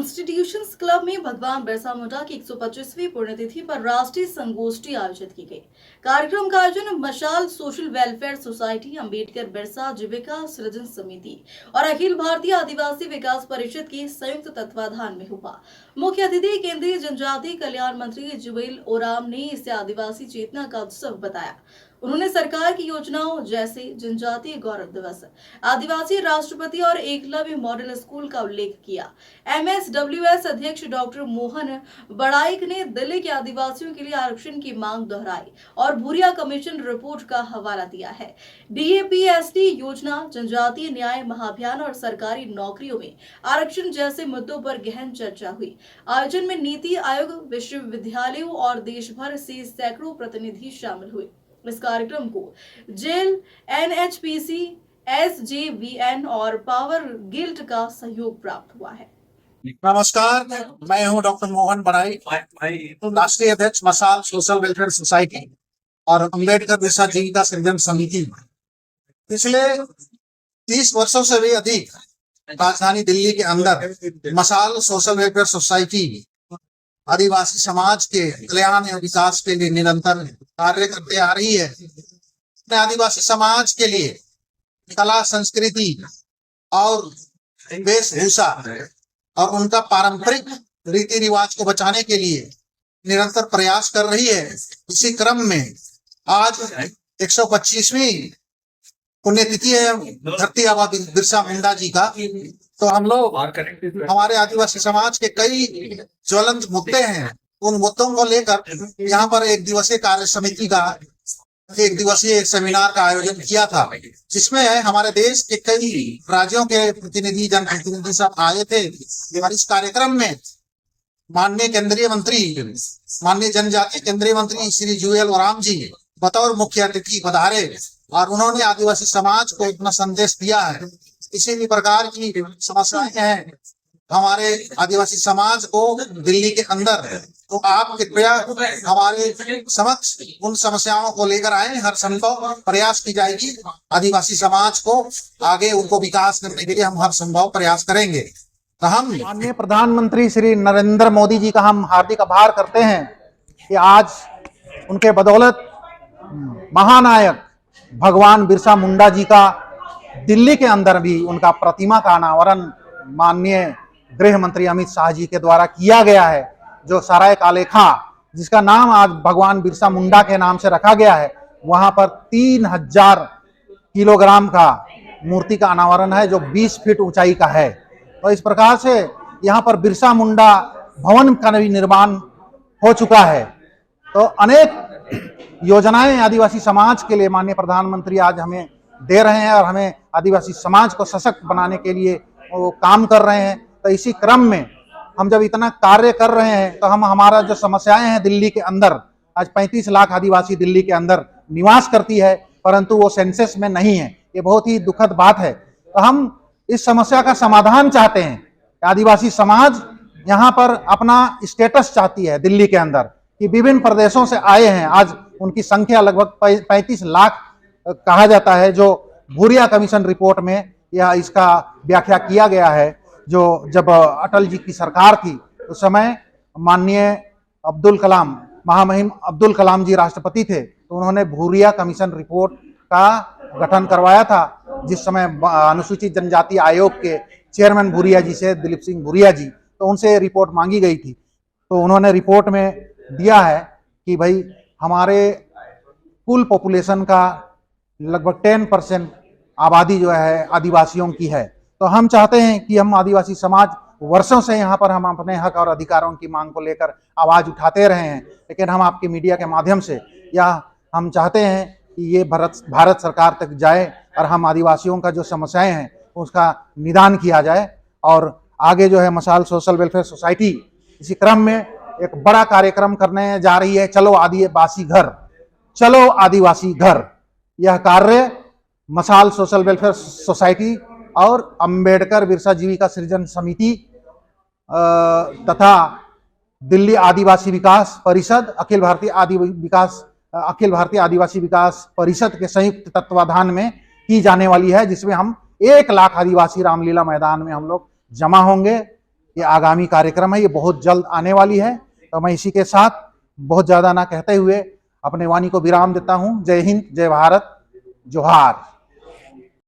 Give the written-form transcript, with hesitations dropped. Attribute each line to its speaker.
Speaker 1: Constitutions club में भगवान बिरसा मुंडा की 125वीं पुण्यतिथि पर राष्ट्रीय संगोष्ठी आयोजित की गई। कार्यक्रम का आयोजन Mashal social welfare society, Ambedkar Birsa Jeevika Srijan समिति और अखिल भारतीय आदिवासी विकास परिषद के संयुक्त तत्वाधान में हुआ। मुख्य अतिथि केंद्रीय जनजातीय कल्याण मंत्री जुबेल ओराम ने इसे आदिवासी चेतना का उत्सव बताया। उन्होंने सरकार की योजनाओं जैसे जनजातीय गौरव दिवस, आदिवासी राष्ट्रपति और एकलव्य मॉडल स्कूल का उल्लेख किया। MSWS अध्यक्ष डॉक्टर मोहन बड़ाइक ने दिल्ली के आदिवासियों के लिए आरक्षण की मांग दोहराई और भूरिया कमीशन रिपोर्ट का हवाला दिया है। DAPST योजना, जनजातीय न्याय महाअभियान और सरकारी नौकरियों में आरक्षण जैसे मुद्दों पर गहन चर्चा हुई। आयोजन में नीति आयोग, विश्वविद्यालयों और देश भर से सैकड़ों प्रतिनिधि शामिल हुए। इस कार्यक्रम को जेल, NHPC, SJVN और पावर गिल्ड का सहयोग प्राप्त हुआ है।
Speaker 2: नमस्कार, मैं हूं डॉक्टर मोहन बड़ाई, राष्ट्रीय अध्यक्ष मशाल सोशल वेलफेयर सोसाइटी और अंबेडकर बिरसा जीविका सृजन समिति। पिछले 30 वर्षों से भी अधिक राजधानी दिल्ली के अंदर मशाल सोशल वेलफेयर सोसाइटी आदिवासी समाज के कल्याण एवं विकास के लिए निरंतर कार्य करते आ रही है। अपने आदिवासी समाज के लिए कला, संस्कृति और वेशभूषा और उनका पारंपरिक रीति रिवाज को बचाने के लिए निरंतर प्रयास कर रही है। इसी क्रम में आज 125वीं पुण्यतिथि है धरती आबा बिरसा मुंडा जी का। तो हम लोग हमारे आदिवासी समाज के कई ज्वलंत मुद्दे हैं, उन मुद्दों को लेकर यहाँ पर एक दिवसीय कार्य समिति का एक दिवसीय सेमिनार का आयोजन किया था, जिसमें हमारे देश के कई राज्यों के प्रतिनिधि, जनप्रतिनिधि सब आए थे। और इस कार्यक्रम में माननीय केंद्रीय मंत्री, माननीय जनजातीय केंद्रीय मंत्री श्री जुबेल ओराम जी बतौर मुख्य अतिथि पधारे और उन्होंने आदिवासी समाज को अपना संदेश दिया है। किसी भी प्रकार की समस्याएं हैं हमारे आदिवासी समाज को दिल्ली के अंदर, तो आप कृपया हमारे समक्ष उन समस्याओं को लेकर आए। हर संभव प्रयास की जाएगी। आदिवासी समाज को आगे उनको विकास करने के लिए हम हर संभव प्रयास करेंगे। तो हम
Speaker 3: माननीय प्रधानमंत्री श्री नरेंद्र मोदी जी का हम हार्दिक आभार करते हैं कि आज उनके बदौलत महानायक भगवान बिरसा मुंडा जी का दिल्ली के अंदर भी उनका प्रतिमा का अनावरण माननीय गृह मंत्री अमित शाह जी के द्वारा किया गया है। जो सराय कालेखा, जिसका नाम आज भगवान बिरसा मुंडा के नाम से रखा गया है, वहां पर 3000 किलोग्राम का मूर्ति का अनावरण है, जो 20 फीट ऊंचाई का है। तो इस प्रकार से यहाँ पर बिरसा मुंडा भवन का भी निर्माण हो चुका है। तो अनेक योजनाएं आदिवासी समाज के लिए माननीय प्रधानमंत्री आज हमें दे रहे हैं और हमें आदिवासी समाज को सशक्त बनाने के लिए वो काम कर रहे हैं। तो इसी क्रम में हम जब इतना कार्य कर रहे हैं, तो हम हमारा जो समस्याएं हैं दिल्ली के अंदर, आज 35 लाख आदिवासी दिल्ली के अंदर निवास करती है, परंतु वो सेंसस में नहीं है। ये बहुत ही दुखद बात है। तो हम इस समस्या का समाधान चाहते हैं। आदिवासी समाज यहाँ पर अपना स्टेटस चाहती है दिल्ली के अंदर, कि विभिन्न प्रदेशों से आए हैं। आज उनकी संख्या लगभग 35 लाख कहा जाता है, जो भूरिया कमीशन रिपोर्ट में यह इसका व्याख्या किया गया है। जो जब अटल जी की सरकार थी उस समय माननीय अब्दुल कलाम, महामहिम अब्दुल कलाम जी राष्ट्रपति थे, तो उन्होंने भूरिया कमीशन रिपोर्ट का गठन करवाया था। जिस समय अनुसूचित जनजाति आयोग के चेयरमैन भूरिया जी से, दिलीप सिंह भूरिया जी, तो उनसे रिपोर्ट मांगी गई थी। तो उन्होंने रिपोर्ट में दिया है कि भाई हमारे कुल पॉपुलेशन का लगभग 10% आबादी जो है आदिवासियों की है। तो हम चाहते हैं कि हम आदिवासी समाज वर्षों से यहाँ पर हम अपने हक और अधिकारों की मांग को लेकर आवाज उठाते रहे हैं, लेकिन हम आपके मीडिया के माध्यम से या हम चाहते हैं कि ये भारत सरकार तक जाए और हम आदिवासियों का जो समस्याएं हैं उसका निदान किया जाए। और आगे जो है मशाल सोशल वेलफेयर सोसाइटी इसी क्रम में एक बड़ा कार्यक्रम करने जा रही है, चलो आदिवासी घर, चलो आदिवासी घर। यह कार्य मशाल सोशल वेलफेयर सोसाइटी और अंबेडकर बिरसा जीविका सृजन समिति तथा दिल्ली आदिवासी विकास परिषद, अखिल भारतीय आदिवासी विकास परिषद के संयुक्त तत्वाधान में की जाने वाली है, जिसमें हम 1 लाख आदिवासी रामलीला मैदान में हम लोग जमा होंगे। ये आगामी कार्यक्रम है, ये बहुत जल्द आने वाली है। तो मैं इसी के साथ बहुत ज़्यादा ना कहते हुए अपने वाणी को विराम देता हूँ। जय हिंद, जय भारत, जोहार।